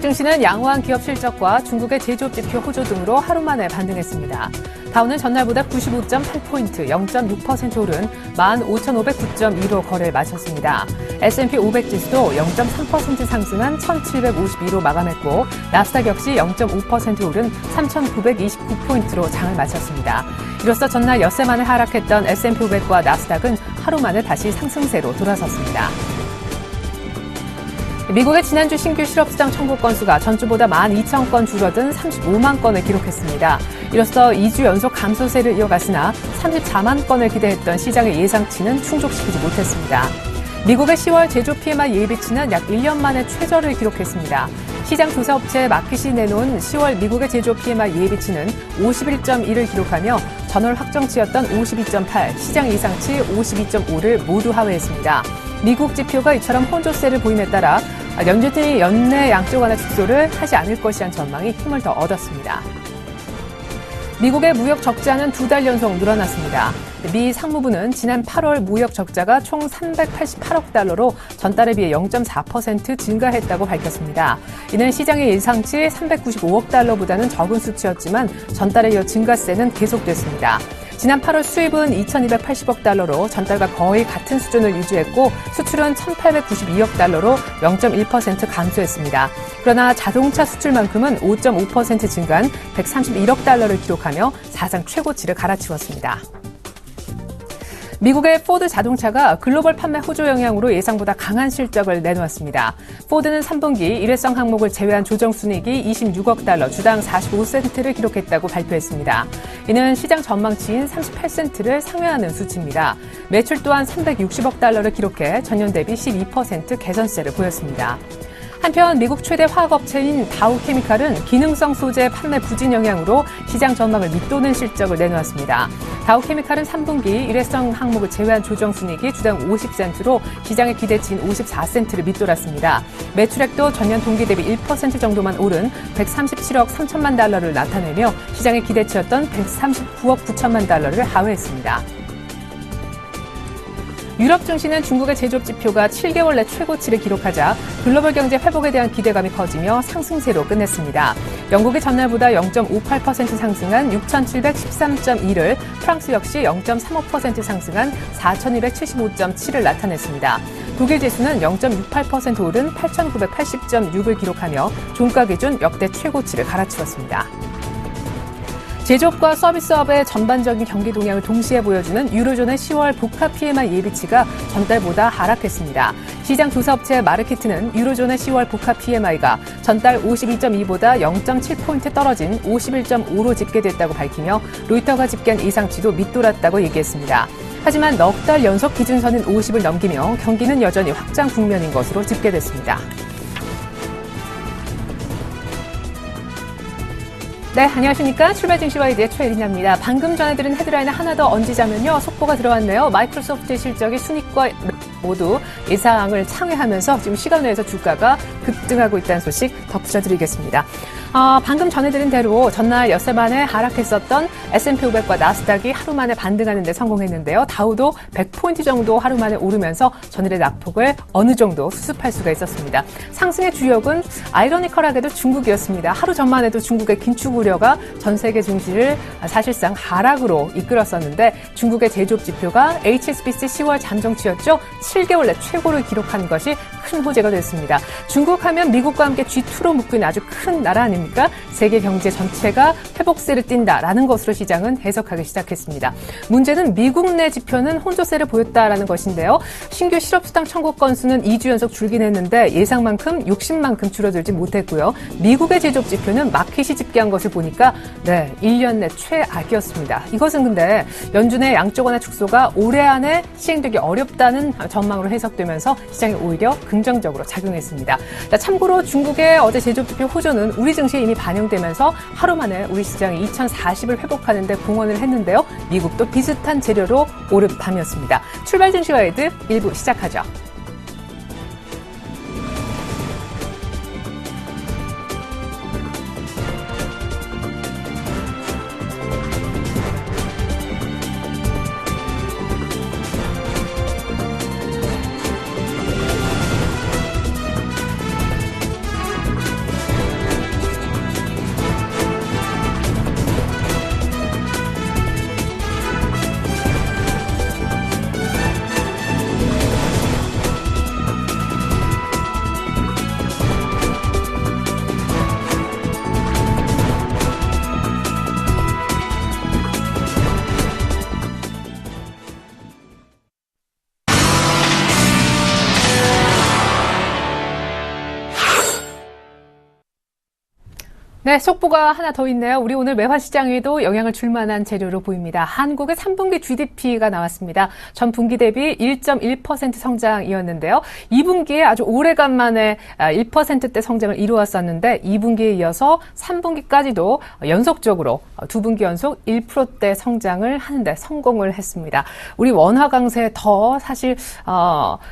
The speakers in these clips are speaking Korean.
증시는 양호한 기업 실적과 중국의 제조업 지표 호조 등으로 하루 만에 반등했습니다. 다우는 전날보다 95.8포인트, 0.6% 오른 15,509.2로 거래를 마쳤습니다. S&P 500 지수도 0.3% 상승한 1,752로 마감했고 나스닥 역시 0.5% 오른 3,929포인트로 장을 마쳤습니다. 이로써 전날 엿새 만에 하락했던 S&P 500과 나스닥은 하루 만에 다시 상승세로 돌아섰습니다. 미국의 지난주 신규 실업수당 청구 건수가 전주보다 12,000건 줄어든 35만 건을 기록했습니다. 이로써 2주 연속 감소세를 이어갔으나 34만 건을 기대했던 시장의 예상치는 충족시키지 못했습니다. 미국의 10월 제조 PMI 예비치는 약 1년 만에 최저를 기록했습니다. 시장 조사업체 마킷이 내놓은 10월 미국의 제조 PMI 예비치는 51.1을 기록하며 전월 확정치였던 52.8, 시장 예상치 52.5를 모두 하회했습니다. 미국 지표가 이처럼 혼조세를 보임에 따라 연준이 연내 양적 완화 축소를 하지 않을 것이란 전망이 힘을 더 얻었습니다. 미국의 무역 적자는 2달 연속 늘어났습니다. 미 상무부는 지난 8월 무역 적자가 총 388억 달러로 전달에 비해 0.4% 증가했다고 밝혔습니다. 이는 시장의 예상치 395억 달러보다는 적은 수치였지만 전달에 이어 증가세는 계속됐습니다. 지난 8월 수입은 2,280억 달러로 전달과 거의 같은 수준을 유지했고 수출은 1,892억 달러로 0.1% 감소했습니다. 그러나 자동차 수출만큼은 5.5% 증가한 131억 달러를 기록하며 사상 최고치를 갈아치웠습니다. 미국의 포드 자동차가 글로벌 판매 호조 영향으로 예상보다 강한 실적을 내놓았습니다. 포드는 3분기 일회성 항목을 제외한 조정순이익이 26억 달러, 주당 45센트를 기록했다고 발표했습니다. 이는 시장 전망치인 38센트를 상회하는 수치입니다. 매출 또한 360억 달러를 기록해 전년 대비 12% 개선세를 보였습니다. 한편 미국 최대 화학업체인 다우케미칼은 기능성 소재 판매 부진 영향으로 시장 전망을 밑도는 실적을 내놓았습니다. 다우케미칼은 3분기 일회성 항목을 제외한 조정순이익이 주당 50센트로 시장의 기대치인 54센트를 밑돌았습니다. 매출액도 전년 동기 대비 1% 정도만 오른 137억 3천만 달러를 나타내며 시장의 기대치였던 139억 9천만 달러를 하회했습니다. 유럽 증시는 중국의 제조업 지표가 7개월 내 최고치를 기록하자 글로벌 경제 회복에 대한 기대감이 커지며 상승세로 끝냈습니다. 영국이 전날보다 0.58% 상승한 6,713.2를, 프랑스 역시 0.35% 상승한 4,275.7을 나타냈습니다. 독일 지수는 0.68% 오른 8,980.6을 기록하며 종가 기준 역대 최고치를 갈아치웠습니다. 제조업과 서비스업의 전반적인 경기 동향을 동시에 보여주는 유로존의 10월 복합 PMI 예비치가 전달보다 하락했습니다. 시장 조사업체 마르키트는 유로존의 10월 복합 PMI가 전달 52.2보다 0.7포인트 떨어진 51.5로 집계됐다고 밝히며 로이터가 집계한 예상치도 밑돌았다고 얘기했습니다. 하지만 넉 달 연속 기준선인 50을 넘기며 경기는 여전히 확장 국면인 것으로 집계됐습니다. 네, 안녕하십니까. 출발 증시와이드의 최혜린입니다. 방금 전해드린 헤드라인을 하나 더 얹자면요. 속보가 들어왔네요. 마이크로소프트의 실적이 순이익과 모두 예상을 상회하면서 지금 시간 내에서 주가가 급등하고 있다는 소식 덧붙여드리겠습니다. 방금 전해드린 대로 전날 엿새 만에 하락했었던 S&P 500과 나스닥이 하루 만에 반등하는 데 성공했는데요. 다우도 100포인트 정도 하루 만에 오르면서 전일의 낙폭을 어느 정도 수습할 수가 있었습니다. 상승의 주역은 아이러니컬하게도 중국이었습니다. 하루 전만 해도 중국의 긴축 우려가 전 세계 증시를 사실상 하락으로 이끌었었는데 중국의 제조업 지표가 HSBC 10월 잠정치였죠. 7개월 내 최고를 기록한 것이 큰 호재가 됐습니다. 중국 하면 미국과 함께 G2로 묶인 아주 큰 나라 아닙니까? 세계 경제 전체가 회복세를 띈다라는 것으로 시장은 해석하기 시작했습니다. 문제는 미국 내 지표는 혼조세를 보였다라는 것인데요. 신규 실업수당 청구 건수는 2주 연속 줄긴 했는데 예상만큼 60만큼 줄어들지 못했고요. 미국의 제조업 지표는 마킷이 집계한 것을 보니까 1년 내 최악이었습니다. 이것은 근데 연준의 양적 완화 축소가 올해 안에 시행되기 어렵다는 전망으로 해석되면서 시장에 오히려 긍정적으로 작용했습니다. 참고로 중국의 어제 제조업 지표 호조는 우리 증시에 이미 반영되면서 하루 만에 우리 시장이 2040을 회복하는 데 공헌을 했는데요. 미국도 비슷한 재료로 오른 밤이었습니다. 출발 증시와이드 1부 시작하죠. 네, 속보가 하나 더 있네요. 우리 오늘 외환 시장에도 영향을 줄 만한 재료로 보입니다. 한국의 3분기 GDP가 나왔습니다. 전 분기 대비 1.1% 성장이었는데요. 2분기에 아주 오래간만에 1%대 성장을 이루었었는데 2분기에 이어서 3분기까지도 연속적으로 두 분기 연속 1%대 성장을 하는데 성공을 했습니다. 우리 원화 강세에 더 사실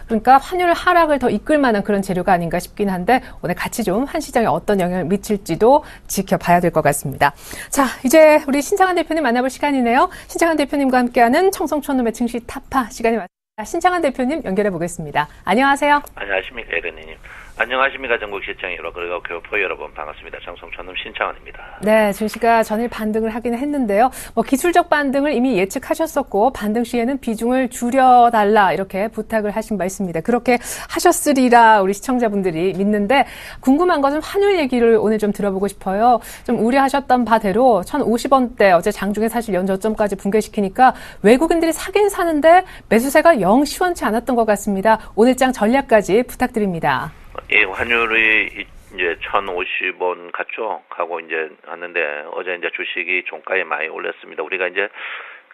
그러니까 환율 하락을 더 이끌 만한 그런 재료가 아닌가 싶긴 한데 오늘 같이 좀 한 시장에 어떤 영향을 미칠지도 지켜봐야 될 것 같습니다. 자, 이제 우리 신창환 대표님 만나볼 시간이네요. 신창환 대표님과 함께하는 청송촌놈의 증시 타파 시간이 왔습니다. 신창환 대표님 연결해 보겠습니다. 안녕하세요. 안녕하십니까, 에르니님. 안녕하십니까, 전국 시청 여러분, 그리고 교포 여러분, 반갑습니다. 청송촌놈 신창환입니다. 네, 증시가 전일 반등을 하긴 했는데요. 기술적 반등을 이미 예측하셨었고 반등 시에는 비중을 줄여달라 이렇게 부탁을 하신 바 있습니다. 그렇게 하셨으리라 우리 시청자분들이 믿는데 궁금한 것은 환율 얘기를 오늘 좀 들어보고 싶어요. 좀 우려하셨던 바대로 1,050원대 어제 장중에 사실 연저점까지 붕괴시키니까 외국인들이 사긴 사는데 매수세가 영 시원치 않았던 것 같습니다. 오늘 장 전략까지 부탁드립니다. 예, 환율이 이제 1,050원 갔죠. 하고 이제 왔는데 어제 이제 주식이 종가에 많이 올랐습니다. 우리가 이제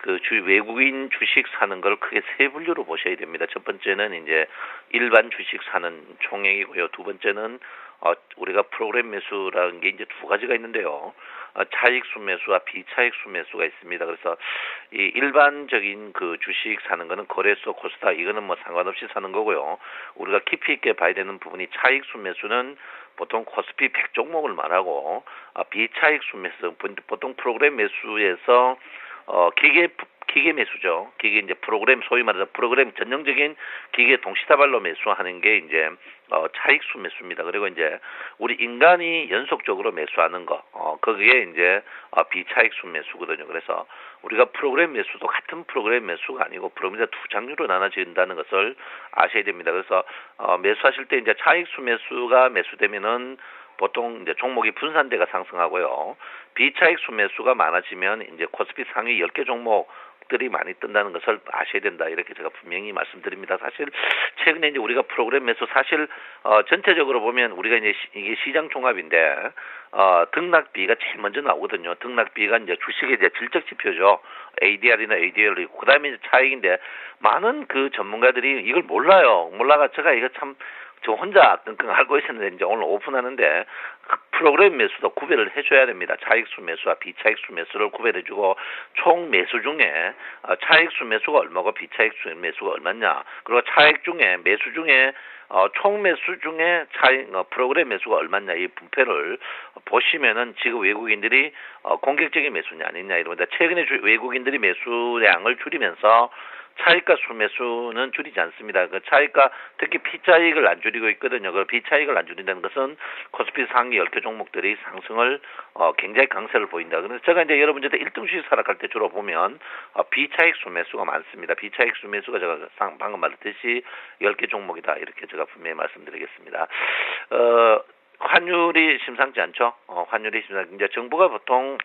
그 외국인 주식 사는 걸 크게 세 분류로 보셔야 됩니다. 첫 번째는 이제 일반 주식 사는 총액이고요. 두 번째는 우리가 프로그램 매수라는 게 이제 두 가지가 있는데요. 차익수 매수와 비차익수 매수가 있습니다. 그래서 이 일반적인 그 주식 사는 거는 거래소, 코스닥 이거는 뭐 상관없이 사는 거고요. 우리가 깊이 있게 봐야 되는 부분이 차익수 매수는 보통 코스피 100종목을 말하고 비차익수 매수 보통 프로그램 매수에서 기계 매수죠. 기계 이제 프로그램 소위 말해서 프로그램 전형적인 기계 동시다발로 매수하는 게 이제 차익수 매수입니다. 그리고 이제 우리 인간이 연속적으로 매수하는 거 거기에 이제 비차익수 매수거든요. 그래서 우리가 프로그램 매수도 같은 프로그램 매수가 아니고 프로그램이 두 장르로 나눠진다는 것을 아셔야 됩니다. 그래서 매수하실 때 이제 차익수 매수가 매수되면은 보통 이제 종목이 분산돼가 상승하고요. 비차익수 매수가 많아지면 이제 코스피 상위 10개 종목들이 많이 뜬다는 것을 아셔야 된다. 이렇게 제가 분명히 말씀드립니다. 사실 최근에 이제 우리가 프로그램 매수 사실 전체적으로 보면 우리가 이제 이게 시장 종합인데 등락비가 제일 먼저 나오거든요. 등락비가 이제 주식의 이제 질적 지표죠. ADR이나 ADL이고 그다음에 이제 차익인데 많은 그 전문가들이 이걸 몰라요. 몰라가 제가 이거 참 저 혼자 끙끙 앓고 있었는데 이제 오늘 오픈하는데 프로그램 매수도 구별을 해줘야 됩니다. 차익수 매수와 비차익수 매수를 구별해주고 총 매수 중에 차익수 매수가 얼마고 비차익수 매수가 얼마냐 그리고 차익 중에 매수 중에 총 매수 중에 차익 프로그램 매수가 얼마냐 이 분배를 보시면은 지금 외국인들이 공격적인 매수냐 아니냐 이러는데 최근에 외국인들이 매수량을 줄이면서 차익과 순매수는 줄이지 않습니다. 그 차익과 특히 피차익을 안 줄이고 있거든요. 그 비차익을 안 줄인다는 것은 코스피 상위 10개 종목들이 상승을 굉장히 강세를 보인다. 그래서 제가 이제 여러분들한테 1등 주식 사락할 때 주로 보면 비차익 순매수가 많습니다. 비차익 순매수가 제가 방금 말했듯이 10개 종목이다. 이렇게 제가 분명히 말씀드리겠습니다. 환율이 심상치 않죠. 환율이 심상치 이제 정부가 보통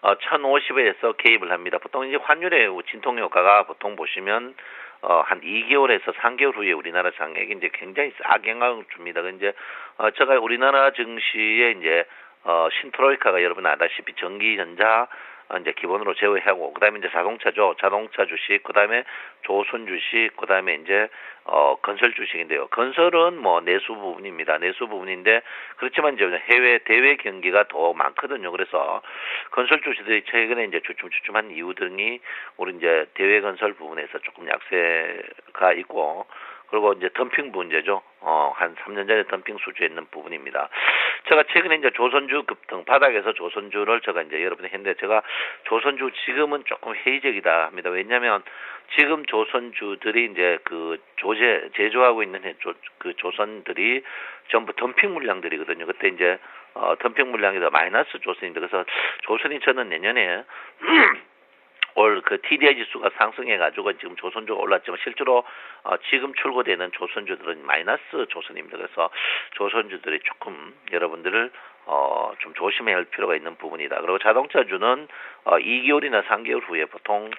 1,050에서 개입을 합니다. 보통 이제 환율의 진통 효과가 보통 보시면 한 2개월에서 3개월 후에 우리나라 장액이 이제 굉장히 악영향을 줍니다. 이제 제가 우리나라 증시에 이제 신트로이카가 여러분 아다시피 전기, 전자 이제 기본으로 제외하고 그다음에 이제 자동차죠. 자동차 주식, 그다음에 조선 주식, 그다음에 이제 건설 주식인데요. 건설은 뭐 내수 부분입니다. 내수 부분인데 그렇지만 이제 해외 대외 경기가 더 많거든요. 그래서 건설 주식들이 최근에 이제 주춤주춤한 이유 등이 우리 이제 대외 건설 부분에서 조금 약세가 있고 그리고 이제 덤핑 문제죠. 한 3년 전에 덤핑 수주에 있는 부분입니다. 제가 최근에 이제 조선주 급등 바닥에서 조선주를 제가 이제 여러분이 했는데 제가 조선주 지금은 조금 회의적이다 합니다. 왜냐하면 지금 조선주들이 이제 그 제조하고 있는 그 조선들이 전부 덤핑 물량들이거든요. 그때 이제 덤핑 물량이 더 마이너스 조선인데 그래서 조선이 저는 내년에 올 그 TDI 지수가 상승해가지고 지금 조선주가 올랐지만 실제로 지금 출고되는 조선주들은 마이너스 조선입니다. 그래서 조선주들이 조금 여러분들을 좀 조심해야 할 필요가 있는 부분이다. 그리고 자동차주는 2개월이나 3개월 후에 보통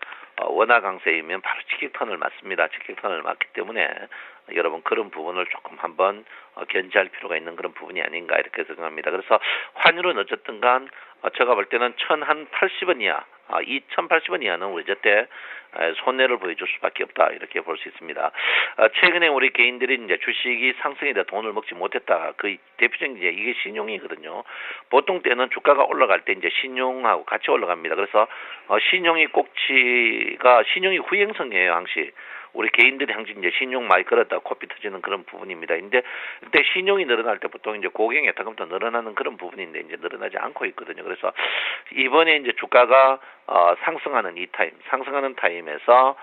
원화 강세이면 바로 직격탄을 맞습니다. 직격탄을 맞기 때문에 여러분 그런 부분을 조금 한번 견지할 필요가 있는 그런 부분이 아닌가 이렇게 생각합니다. 그래서 환율은 어쨌든 간 제가 볼 때는 1,080원 이하 2,080원 이하는 우리 저때 손해를 보여줄 수밖에 없다 이렇게 볼 수 있습니다. 최근에 우리 개인들이 이제 주식이 상승에 대해 돈을 먹지 못했다. 그 대표적인 이제 이게 신용이거든요. 보통 때는 주가가 올라갈 때 이제 신용하고 같이 올라갑니다. 그래서 신용이 꼭지가 신용이 후행성이에요 항시. 우리 개인들이 항상 이제 신용 많이 끌었다 코피 터지는 그런 부분입니다. 근데 그때 신용이 늘어날 때 보통 이제 고객의 예탁금도 늘어나는 그런 부분인데 이제 늘어나지 않고 있거든요. 그래서 이번에 이제 주가가 상승하는 이 타임, 상승하는 타임에서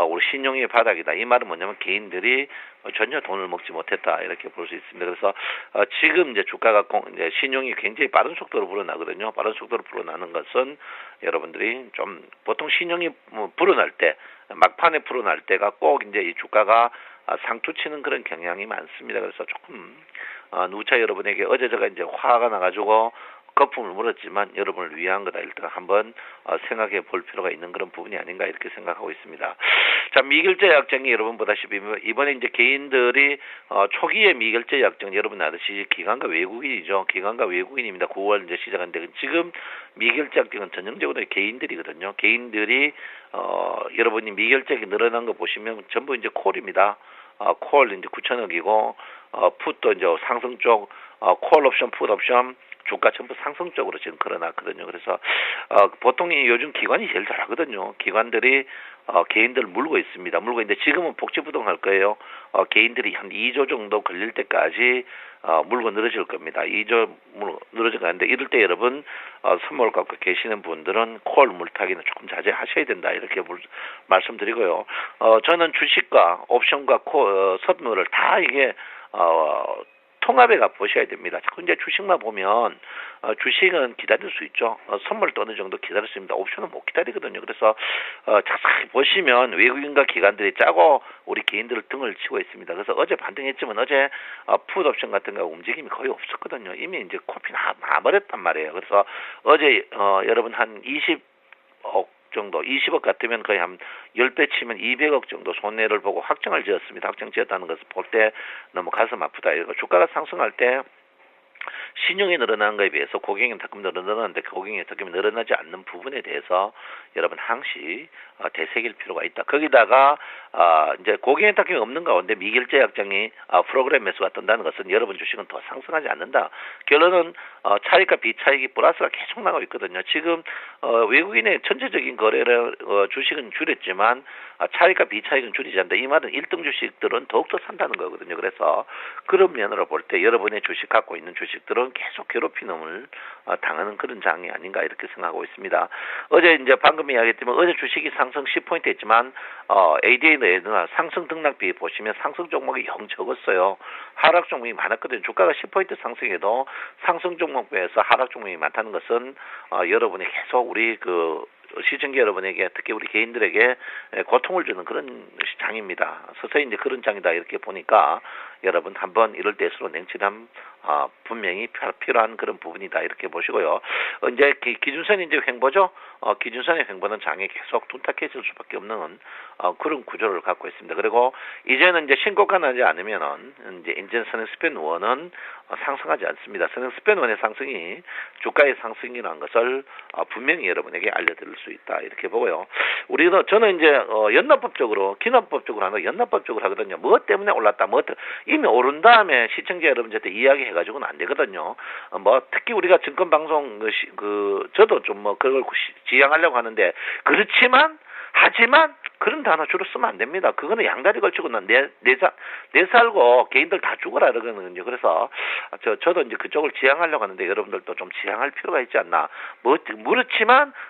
우리 신용의 바닥이다. 이 말은 뭐냐면 개인들이 전혀 돈을 먹지 못했다 이렇게 볼 수 있습니다. 그래서 지금 이제 주가가 이제 신용이 굉장히 빠른 속도로 불어나거든요. 빠른 속도로 불어나는 것은 여러분들이 좀 보통 신용이 불어날 때 막판에 불어날 때가 꼭 이제 이 주가가 상투치는 그런 경향이 많습니다. 그래서 조금 누차 여러분에게 어제 제가 이제 화가 나가지고 거품을 물었지만 여러분을 위한 거다. 일단 한번 생각해 볼 필요가 있는 그런 부분이 아닌가 이렇게 생각하고 있습니다. 자, 미결제 약정이 여러분 보다시피 이번에 이제 개인들이 초기에 미결제 약정 여러분 아시듯이 기관과 외국인이죠. 기관과 외국인입니다. 9월 이제 시작한데 지금 미결제 약정은 전형적으로 개인들이거든요. 개인들이 여러분이 미결제가 늘어난 거 보시면 전부 이제 콜입니다. 콜 이제 9천억이고 풋도 이제 상승 쪽 콜 옵션, 풋 옵션 주가 전부 상승 쪽으로 지금 걸어놨거든요. 그래서 보통 요즘 기관이 제일 잘하거든요. 기관들이 개인들 물고 있습니다. 물고 있는데 지금은 복지부동 할 거예요. 개인들이 한 2조 정도 걸릴 때까지 물고 늘어질 겁니다. 2조 늘어질 건데 이럴 때 여러분 선물 갖고 계시는 분들은 콜 물타기는 조금 자제하셔야 된다 이렇게 말씀드리고요. 저는 주식과 옵션과 선물을 다 이게 통합해 가 보셔야 됩니다. 자꾸 이제 주식만 보면 주식은 기다릴 수 있죠. 선물도 어느 정도 기다릴 수 있습니다. 옵션은 못 기다리거든요. 그래서 자세히 보시면 외국인과 기관들이 짜고 우리 개인들 등을 치고 있습니다. 그래서 어제 반등했지만 어제 풋 옵션 같은 거 움직임이 거의 없었거든요. 이미 이제 코피 나버렸단 말이에요. 그래서 어제 여러분 한 20억 정도 20억 같으면 거의 한 10배 치면 200억 정도 손해를 보고 확정을 지었습니다. 확정 지었다는 것을 볼 때 너무 가슴 아프다. 이거 주가가 상승할 때 신용이 늘어나는 것에 비해서 고객의 예탁금도 늘어나는데 고객의 예탁금이 늘어나지 않는 부분에 대해서 여러분 항시 되새길 필요가 있다. 거기다가 이제 고객의 예탁금이 없는 가운데 미결제 약정이 프로그램 매수가 뜬다는 것은 여러분 주식은 더 상승하지 않는다. 결론은 차익과 비차익이 플러스가 계속 나가고 있거든요. 지금 외국인의 전체적인 거래를 주식은 줄였지만 차익과 비차익은 줄이지 않는다. 이 말은 1등 주식들은 더욱더 산다는 거거든요. 그래서 그런 면으로 볼 때 여러분의 주식 갖고 있는 주식들은 계속 괴롭힘을 당하는 그런 장이 아닌가 이렇게 생각하고 있습니다. 어제 이제 방금 이야기했지만 어제 주식이 상승 10포인트 했지만 ADA나 상승 등락비 보시면 상승 종목이 영 적었어요. 하락 종목이 많았거든요. 주가가 10포인트 상승해도 상승 종목에서 하락 종목이 많다는 것은 여러분이 계속 우리 시청자 여러분에게 특히 우리 개인들에게 고통을 주는 그런 장입니다. 서서히 이제 그런 장이다 이렇게 보니까 여러분 한번 이럴 때일수록 냉철함 분명히 필요한 그런 부분이다 이렇게 보시고요. 이제 기준선이 이제 횡보죠. 기준선의 횡보는 장에 계속 둔탁해질 수밖에 없는 그런 구조를 갖고 있습니다. 그리고 이제는 이제 신고가 나지 않으면은 이제 인제 선행 스팬 1은 상승하지 않습니다. 선행 스팬 1의 상승이 주가의 상승이라는 것을 분명히 여러분에게 알려드릴 수 있다 이렇게 보고요. 저는 이제 연납법적으로 기납법적으로 하는 연납법적으로 하거든요. 뭐 때문에 올랐다 이미 오른 다음에 시청자 여러분한테 이야기해가지고는 안 되거든요. 특히 우리가 증권방송 저도 좀 그걸 지향하려고 하는데 하지만 그런 단어 주로 쓰면 안 됩니다. 그거는 양다리 걸치고 내 살고 개인들 다 죽어라 그러거든요. 그래서 저도 이제 그쪽을 지향하려고 하는데 여러분들도 좀 지향할 필요가 있지 않나.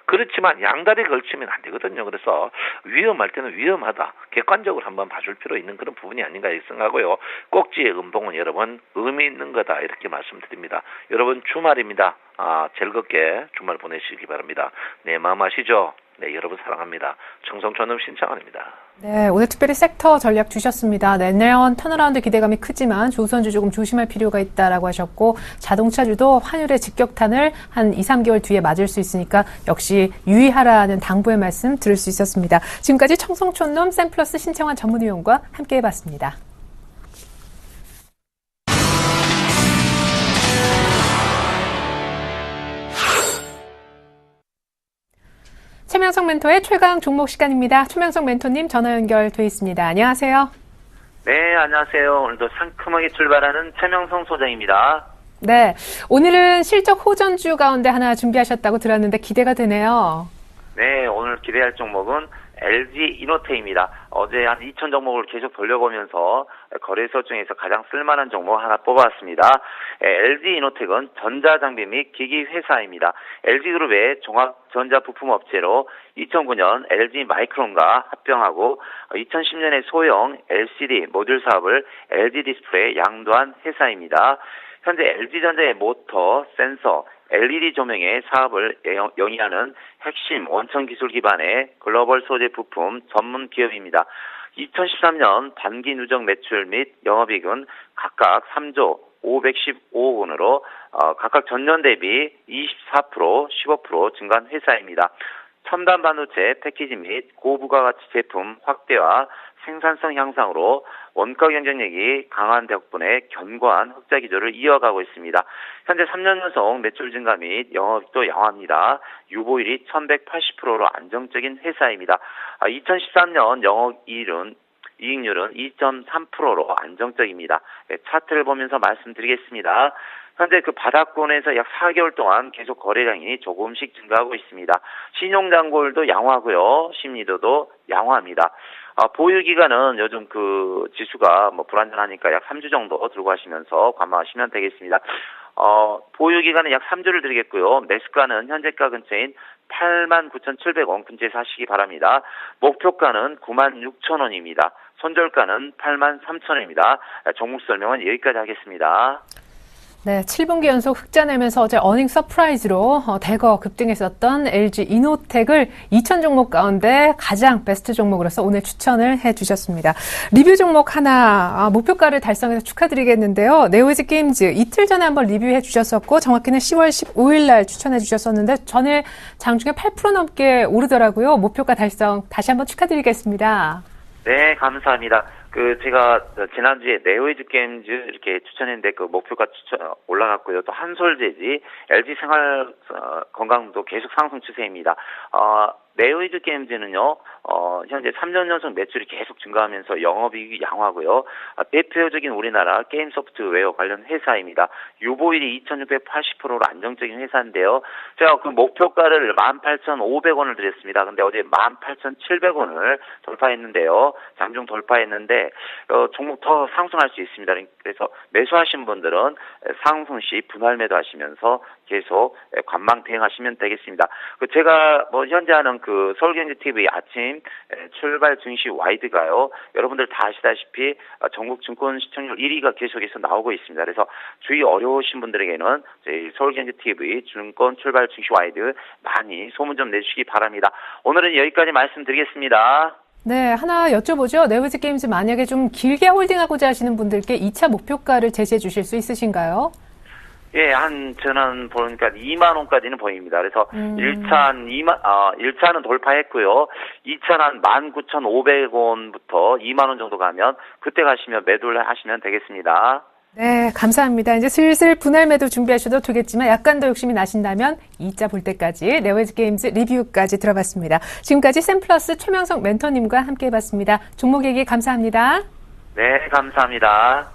그렇지만 양다리 걸치면 안 되거든요. 그래서 위험할 때는 위험하다. 객관적으로 한번 봐줄 필요 있는 그런 부분이 아닌가 생각하고요. 꼭지의 음봉은 여러분 의미 있는 거다 이렇게 말씀드립니다. 여러분 주말입니다. 즐겁게 주말 보내시기 바랍니다. 내 마음 아시죠? 네, 여러분 사랑합니다. 청성촌음 신창원입니다. 네, 오늘 특별히 섹터 전략 주셨습니다. 내년 턴어라운드 기대감이 크지만 조선주 조금 조심할 필요가 있다라고 하셨고 자동차주도 환율의 직격탄을 한 2, 3개월 뒤에 맞을 수 있으니까 역시 유의하라는 당부의 말씀 들을 수 있었습니다. 지금까지 청성촌놈 샘플러스 신창원 전문위원과 함께해봤습니다. 최명석 멘토의 최강 종목 시간입니다. 최명석 멘토님 전화 연결돼 있습니다. 안녕하세요. 네, 안녕하세요. 오늘도 상큼하게 출발하는 최명성 소장입니다. 네, 오늘은 실적 호전주 가운데 하나 준비하셨다고 들었는데 기대가 되네요. 네, 오늘 기대할 종목은 LG 이노텍입니다. 어제 한 2천 종목을 계속 돌려보면서 거래소 중에서 가장 쓸만한 종목 하나 뽑아왔습니다. LG 이노텍은 전자장비 및 기기 회사입니다. LG그룹의 종합전자부품업체로 2009년 LG 마이크론과 합병하고 2010년에 소형 LCD 모듈 사업을 LG 디스플레이에 양도한 회사입니다. 현재 LG전자의 모터, 센서, LED 조명의 사업을 영위하는 핵심 원천 기술 기반의 글로벌 소재 부품 전문 기업입니다. 2013년 반기 누적 매출 및 영업이익은 각각 3조 515억 원으로 각각 전년 대비 24%, 15% 증가한 회사입니다. 첨단 반도체 패키지 및 고부가가치 제품 확대와 생산성 향상으로 원가 경쟁력이 강한 덕분에 견고한 흑자 기조를 이어가고 있습니다. 현재 3년 연속 매출 증가 및 영업이익도 양호합니다. 유보율이 1180%로 안정적인 회사입니다. 2013년 영업이익률은 2.3%로 안정적입니다. 차트를 보면서 말씀드리겠습니다. 현재 그 바닥권에서 약 4개월 동안 계속 거래량이 조금씩 증가하고 있습니다. 신용잔고율도 양호하고요. 심리도도 양호합니다. 보유기간은 요즘 그 지수가 불안전하니까 약 3주 정도 들고 가시면서 관망하시면 되겠습니다. 보유기간은 약 3주를 드리겠고요. 매수가는 현재가 근처인 89,700원 근처에 사시기 바랍니다. 목표가는 96,000원입니다. 손절가는 83,000원입니다. 종목 설명은 여기까지 하겠습니다. 네, 7분기 연속 흑자 내면서 어제 어닝 서프라이즈로 대거 급등했었던 LG 이노텍을 2,000 종목 가운데 가장 베스트 종목으로서 오늘 추천을 해주셨습니다. 리뷰 종목 하나 목표가를 달성해서 축하드리겠는데요. 네오이즈 게임즈 이틀 전에 한번 리뷰해 주셨었고 정확히는 10월 15일 날 추천해 주셨었는데 전일 장중에 8% 넘게 오르더라고요. 목표가 달성 다시 한번 축하드리겠습니다. 네, 감사합니다. 제가 지난주에 네오이즈 게임즈 이렇게 추천했는데 목표가 올라갔고요. 또 한솔재지, LG 생활 건강도 계속 상승 추세입니다. 네오이즈 게임즈는요, 현재 3년 연속 매출이 계속 증가하면서 영업이익이 양호하고요. 대표적인 우리나라 게임 소프트웨어 관련 회사입니다. 유보율이 2,680%로 안정적인 회사인데요. 제가 그 목표가를 18,500원을 드렸습니다. 근데 어제 18,700원을 돌파했는데요. 장중 돌파했는데, 종목 더 상승할 수 있습니다. 그래서 매수하신 분들은 상승 시 분할 매도하시면서 계속 관망 대응하시면 되겠습니다. 제가 현재 하는 서울경제TV 아침 출발 증시 와이드가요. 여러분들 다 아시다시피 전국 증권 시청률 1위가 계속해서 나오고 있습니다. 그래서 주의 어려우신 분들에게는 저희 서울경제TV 증권 출발 증시 와이드 많이 소문 좀 내주시기 바랍니다. 오늘은 여기까지 말씀드리겠습니다. 네, 하나 여쭤보죠. 네오이즈 게임즈 만약에 좀 길게 홀딩하고자 하시는 분들께 2차 목표가를 제시해 주실 수 있으신가요? 예, 저는 보니까 2만 원까지는 보입니다. 그래서 1차는 돌파했고요. 2차는 19,500원부터 2만 원 정도 가면 그때 가시면 매도를 하시면 되겠습니다. 네, 감사합니다. 이제 슬슬 분할 매도 준비하셔도 되겠지만 약간 더 욕심이 나신다면 2차 볼 때까지 네오이즈 게임즈 리뷰까지 들어봤습니다. 지금까지 샘플러스 최명석 멘토님과 함께해봤습니다. 종목 얘기 감사합니다. 네, 감사합니다.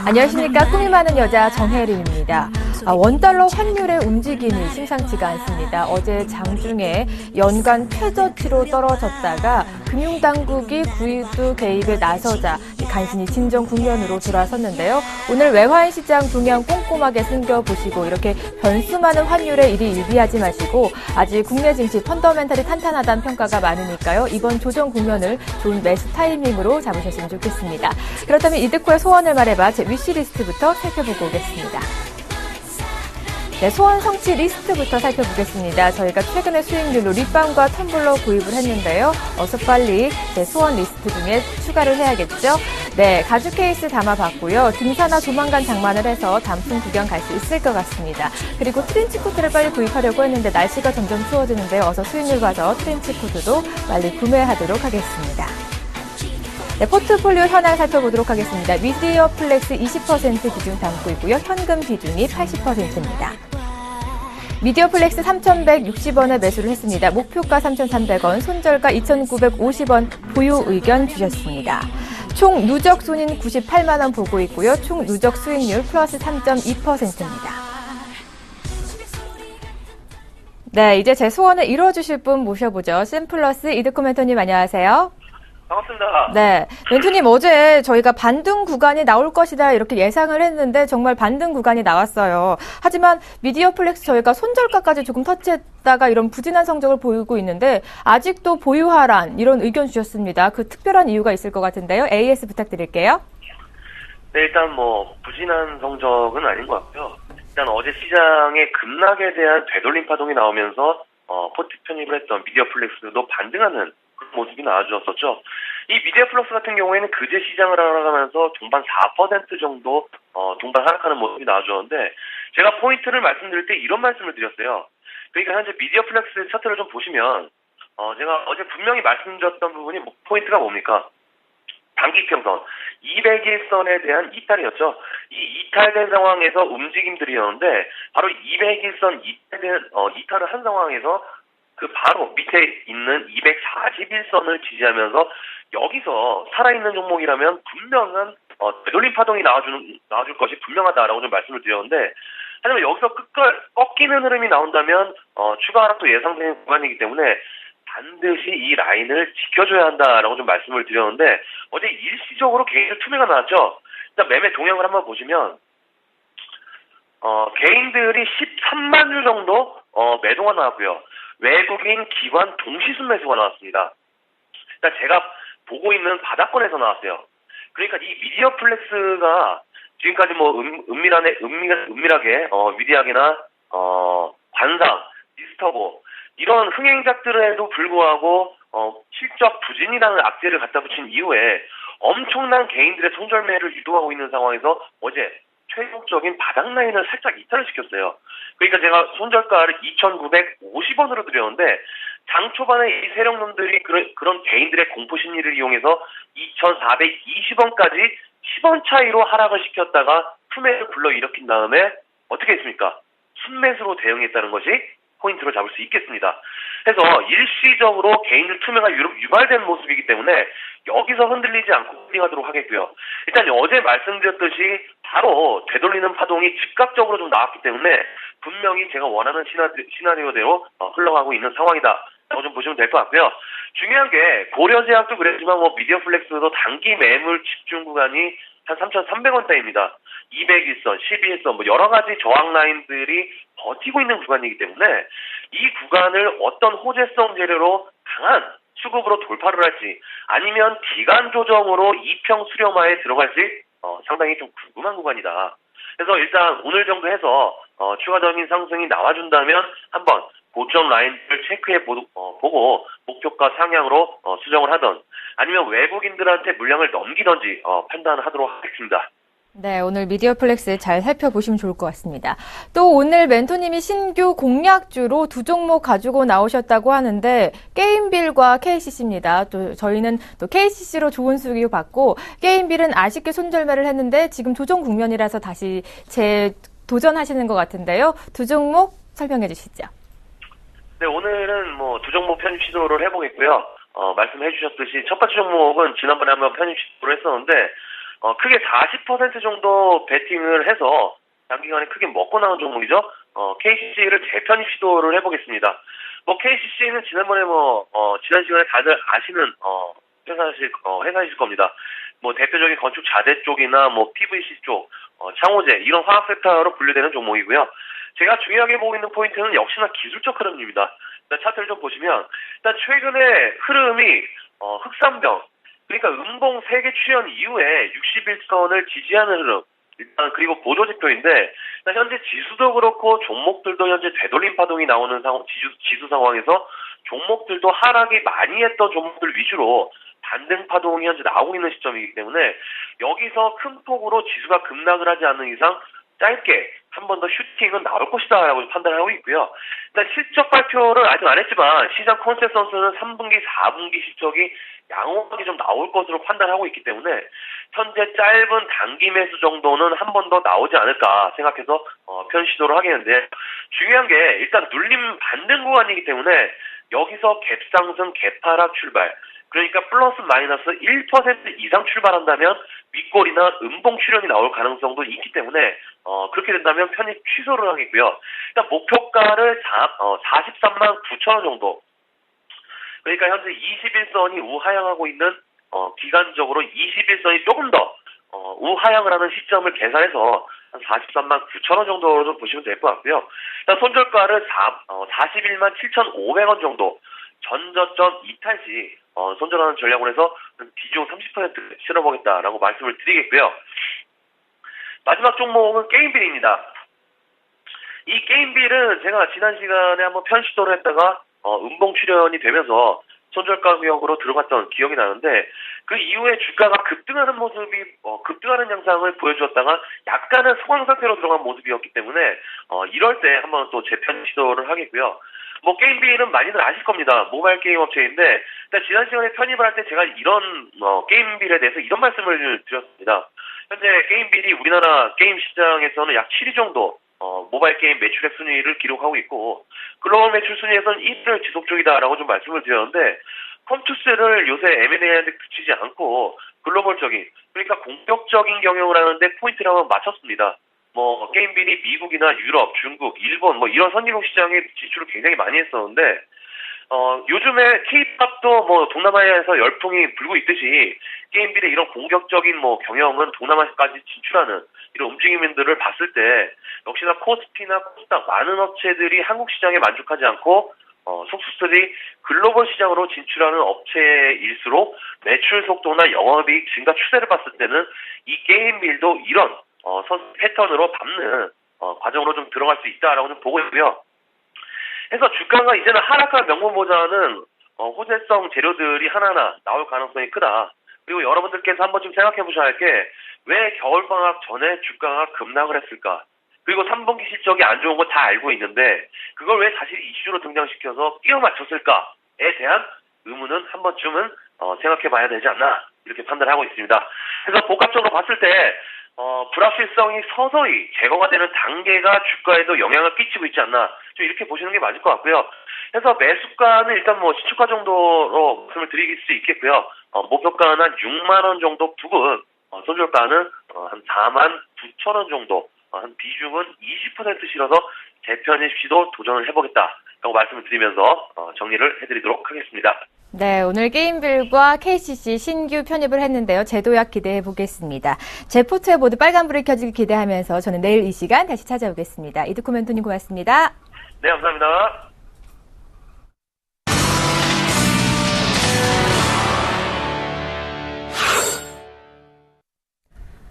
안녕하십니까. 꿈이 많은 여자 정혜린입니다. 원달러 환율의 움직임이 심상치가 않습니다. 어제 장중에 연간 최저치로 떨어졌다가 금융당국이 구입도 개입에 나서자 간신히 진정 국면으로 돌아섰는데요. 오늘 외환 시장 동향 꼼꼼하게 숨겨보시고 이렇게 변수 많은 환율에 이리 일비하지 마시고 아직 국내 증시 펀더멘탈이 탄탄하다는 평가가 많으니까요. 이번 조정 국면을 좋은 매수 타이밍으로 잡으셨으면 좋겠습니다. 그렇다면 이득후의 소원을 말해봐 제 위시리스트부터 살펴보고 오겠습니다. 네, 소원 성취 리스트부터 살펴보겠습니다. 저희가 최근에 수익률로 립밤과 텀블러 구입을 했는데요. 어서 빨리 제 소원 리스트 중에 추가를 해야겠죠. 네, 가죽 케이스 담아봤고요. 등산화 조만간 장만을 해서 단풍 구경 갈 수 있을 것 같습니다. 그리고 트렌치 코트를 빨리 구입하려고 했는데 날씨가 점점 추워지는데요. 어서 수익률 봐서 트렌치 코트도 빨리 구매하도록 하겠습니다. 네, 포트폴리오 현황 살펴보도록 하겠습니다. 미디어 플렉스 20% 비중 담고 있고요. 현금 비중이 80%입니다. 미디어 플렉스 3,160원에 매수를 했습니다. 목표가 3,300원, 손절가 2,950원 보유 의견 주셨습니다. 총 누적 손인 98만 원 보고 있고요. 총 누적 수익률 플러스 3.2%입니다. 네, 이제 제 소원을 이루어주실 분 모셔보죠. 샘플러스 이드코 멘토님 안녕하세요. 반갑습니다. 네, 멘토님 어제 저희가 반등 구간이 나올 것이다 이렇게 예상을 했는데 정말 반등 구간이 나왔어요. 하지만 미디어 플렉스 저희가 손절가까지 조금 터치했다가 이런 부진한 성적을 보이고 있는데 아직도 보유하란 이런 의견 주셨습니다. 그 특별한 이유가 있을 것 같은데요. AS 부탁드릴게요. 네, 일단 부진한 성적은 아닌 것 같고요. 일단 어제 시장에 급락에 대한 되돌림 파동이 나오면서 포트 편입을 했던 미디어 플렉스도 반등하는 그런 모습이 나와주었었죠. 이 미디어 플렉스 같은 경우에는 그제 시장을 하락하면서 동반 4% 정도 동반 하락하는 모습이 나와주었는데 제가 포인트를 말씀드릴 때 이런 말씀을 드렸어요. 그러니까 현재 미디어 플렉스 차트를 좀 보시면 제가 어제 분명히 말씀드렸던 부분이 포인트가 뭡니까? 단기평선 200일선에 대한 이탈이었죠. 이 이탈된 상황에서 움직임들이었는데 바로 200일선 이탈을 한 상황에서 그 바로 밑에 있는 241선을 지지하면서 여기서 살아있는 종목이라면 분명한 되돌림 파동이 나와줄 것이 분명하다라고 좀 말씀을 드렸는데 하지만 여기서 꺾이는 흐름이 나온다면 추가 하락도 예상되는 구간이기 때문에 반드시 이 라인을 지켜줘야 한다라고 좀 말씀을 드렸는데 어제 일시적으로 개인들 투매가 나왔죠. 일단 매매 동향을 한번 보시면 개인들이 13만 주 정도 매도가 나왔고요. 외국인 기관 동시순 매수가 나왔습니다. 일단 제가 보고 있는 바닥권에서 나왔어요. 그러니까 이 미디어 플렉스가 지금까지 은밀하게 위디악이나 관상, 디스터보 이런 흥행작들에도 불구하고 실적 부진이라는 악재를 갖다 붙인 이후에 엄청난 개인들의 손절매를 유도하고 있는 상황에서 어제 최종적인 바닥 라인을 살짝 이탈을 시켰어요. 그러니까 제가 손절가를 2,950원으로 드렸는데 장 초반에 이 세력놈들이 그런 개인들의 공포 심리를 이용해서 2,420원까지 10원 차이로 하락을 시켰다가 투매를 불러일으킨 다음에 어떻게 했습니까? 순매수로 대응했다는 것이 포인트로 잡을 수 있겠습니다. 그래서 일시적으로 개인들 투매가 유발된 모습이기 때문에 여기서 흔들리지 않고 홀딩하도록 하겠고요. 일단 어제 말씀드렸듯이 바로 되돌리는 파동이 즉각적으로 좀 나왔기 때문에 분명히 제가 원하는 시나리오대로 흘러가고 있는 상황이다 라고 좀 보시면 될 것 같고요. 중요한 게 고려제약도 그랬지만 미디어 플렉스도 단기 매물 집중 구간이 한 3,300원대입니다. 200일선, 12일선 여러 가지 저항 라인들이 버티고 있는 구간이기 때문에 이 구간을 어떤 호재성 재료로 강한 수급으로 돌파를 할지 아니면 기간 조정으로 이평 수렴화에 들어갈지 상당히 좀 궁금한 구간이다. 그래서 일단 오늘 정도 해서 추가적인 상승이 나와준다면 한번 고점 라인을 체크해 보고 목표가 상향으로 수정을 하던 아니면 외국인들한테 물량을 넘기던지 판단을 하도록 하겠습니다. 네, 오늘 미디어 플렉스 잘 살펴보시면 좋을 것 같습니다. 또 오늘 멘토님이 신규 공략주로 두 종목 가지고 나오셨다고 하는데 게임빌과 KCC입니다. 또 저희는 또 KCC로 좋은 수익을 받고 게임빌은 아쉽게 손절매를 했는데 지금 조정 국면이라서 다시 재도전하시는 것 같은데요. 두 종목 설명해 주시죠. 네, 오늘은 두 종목 편입 시도를 해보겠고요. 말씀해 주셨듯이 첫 번째 종목은 지난번에 한번 편입 시도를 했었는데 크게 40% 정도 베팅을 해서 단기간에 크게 먹고 나온 종목이죠. KCC를 재편입 시도를 해보겠습니다. KCC는 지난번에 지난 시간에 다들 아시는, 회사이실 겁니다. 대표적인 건축 자재 쪽이나 PVC 쪽, 창호제, 이런 화학 섹터로 분류되는 종목이고요. 제가 중요하게 보고 있는 포인트는 역시나 기술적 흐름입니다. 일단 차트를 좀 보시면, 일단 최근에 흐름이, 흑산병, 그러니까 음봉 3개 출현 이후에 61선을 지지하는 흐름, 일단 그리고 보조지표인데, 현재 지수도 그렇고 종목들도 현재 되돌림 파동이 나오는 지수 상황에서 종목들도 하락이 많이 했던 종목들 위주로 반등 파동이 현재 나오고 있는 시점이기 때문에 여기서 큰 폭으로 지수가 급락을 하지 않는 이상 짧게 한 번 더 슈팅은 나올 것이다 라고 판단하고 있고요. 일단 실적 발표를 아직 안 했지만 시장 컨센서스는 3분기, 4분기 실적이 양호하게 좀 나올 것으로 판단하고 있기 때문에 현재 짧은 단기 매수 정도는 한 번 더 나오지 않을까 생각해서 편 시도를 하겠는데, 중요한 게 일단 눌림 반등 구간이기 때문에 여기서 갭상승, 갭하락 출발, 그러니까 플러스 마이너스 1% 이상 출발한다면 윗골이나 음봉 출현이 나올 가능성도 있기 때문에 그렇게 된다면 편입 취소를 하겠고요. 일단 목표가를 43만 9천 원 정도, 그러니까 현재 21선이 우하향하고 있는 기간적으로 21선이 조금 더 우하향을 하는 시점을 계산해서 한 43만 9천 원 정도로 좀 보시면 될 것 같고요. 일단 손절가를 41만 7,500원 정도, 전저점 이탈 시 손절하는 전략으로 해서 비중 30% 실어보겠다라고 말씀을 드리겠고요. 마지막 종목은 게임빌입니다. 이 게임빌은 제가 지난 시간에 한번 편 시도를 했다가 음봉 출현이 되면서 손절 가격으로 들어갔던 기억이 나는데, 그 이후에 주가가 급등하는 모습이 급등하는 양상을 보여주었다가 약간은 소강 상태로 들어간 모습이었기 때문에 이럴 때 한번 또 재편 시도를 하겠고요. 게임빌은 많이들 아실 겁니다. 모바일 게임 업체인데, 일단 지난 시간에 편입을 할 때 제가 이런 게임빌에 대해서 이런 말씀을 드렸습니다. 현재 게임빌이 우리나라 게임 시장에서는 약 7위 정도 모바일 게임 매출액 순위를 기록하고 있고, 글로벌 매출 순위에서는 1위를 지속 중이다라고 좀 말씀을 드렸는데, 컴투스를 요새 M&A한테 그치지 않고 글로벌적인, 그러니까 공격적인 경영을 하는데 포인트를 한번 맞췄습니다. 게임빌이 미국이나 유럽, 중국, 일본 이런 선진국 시장에 진출을 굉장히 많이 했었는데, 요즘에 K-팝도 동남아시아에서 열풍이 불고 있듯이 게임빌의 이런 공격적인 경영은 동남아시아까지 진출하는 이런 움직임들을 봤을 때 역시나 코스피나 코스닥 많은 업체들이 한국 시장에 만족하지 않고 속수들이 글로벌 시장으로 진출하는 업체일수록 매출 속도나 영업이익 증가 추세를 봤을 때는 이 게임빌도 이런 패턴으로 밟는 과정으로 좀 들어갈 수 있다라고 좀 보고 있고요. 그래서 주가가 이제는 하락할 명분보다는 호재성 재료들이 하나하나 나올 가능성이 크다. 그리고 여러분들께서 한번 좀 생각해 보셔야 할 게, 왜 겨울방학 전에 주가가 급락을 했을까? 그리고 3분기 실적이 안 좋은 거 다 알고 있는데 그걸 왜 다시 이슈로 등장시켜서 끼워 맞췄을까에 대한 의문은 한 번쯤은 생각해 봐야 되지 않나, 이렇게 판단하고 있습니다. 그래서 복합적으로 봤을 때 불확실성이 서서히 제거가 되는 단계가 주가에도 영향을 끼치고 있지 않나, 좀 이렇게 보시는 게 맞을 것 같고요. 그래서 매수가는 일단 시초가 정도로 말씀을 드릴 수 있겠고요. 목표가는 한 6만 원 정도 부근, 손절가는 한 4만 9천 원 정도, 한 비중은 20% 실어서 재편입 시도 도전을 해보겠다라고 말씀을 드리면서 정리를 해드리도록 하겠습니다. 네, 오늘 게임빌과 KCC 신규 편입을 했는데요. 제도약 기대해 보겠습니다. 제 포트에 모두 빨간불이 켜지길 기대하면서 저는 내일 이 시간 다시 찾아오겠습니다. 이두코 멘토님 고맙습니다. 네, 감사합니다.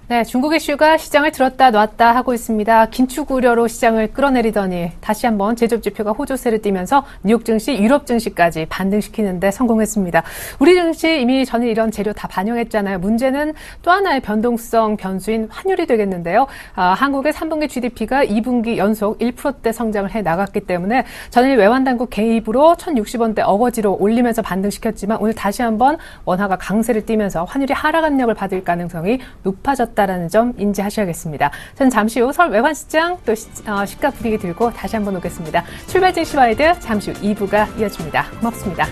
네, 중국 이슈가 시장을 들었다 놨다 하고 있습니다. 긴축 우려로 시장을 끌어내리더니 다시 한번 제조업 지표가 호조세를 띠면서 뉴욕 증시, 유럽 증시까지 반등시키는데 성공했습니다. 우리 증시 이미 전일 이런 재료 다 반영했잖아요. 문제는 또 하나의 변동성 변수인 환율이 되겠는데요. 한국의 3분기 GDP가 2분기 연속 1%대 성장을 해 나갔기 때문에 전일 외환당국 개입으로 1,060원대 어거지로 올리면서 반등시켰지만 오늘 다시 한번 원화가 강세를 띠면서 환율이 하락 압력을 받을 가능성이 높아졌다. 라는 점 인지하셔야겠습니다. 저는 잠시 후 서울 외환시장 또 시가 분위기 들고 다시 한번 오겠습니다. 출발 증시와이드 잠시 후 2부가 이어집니다. 고맙습니다.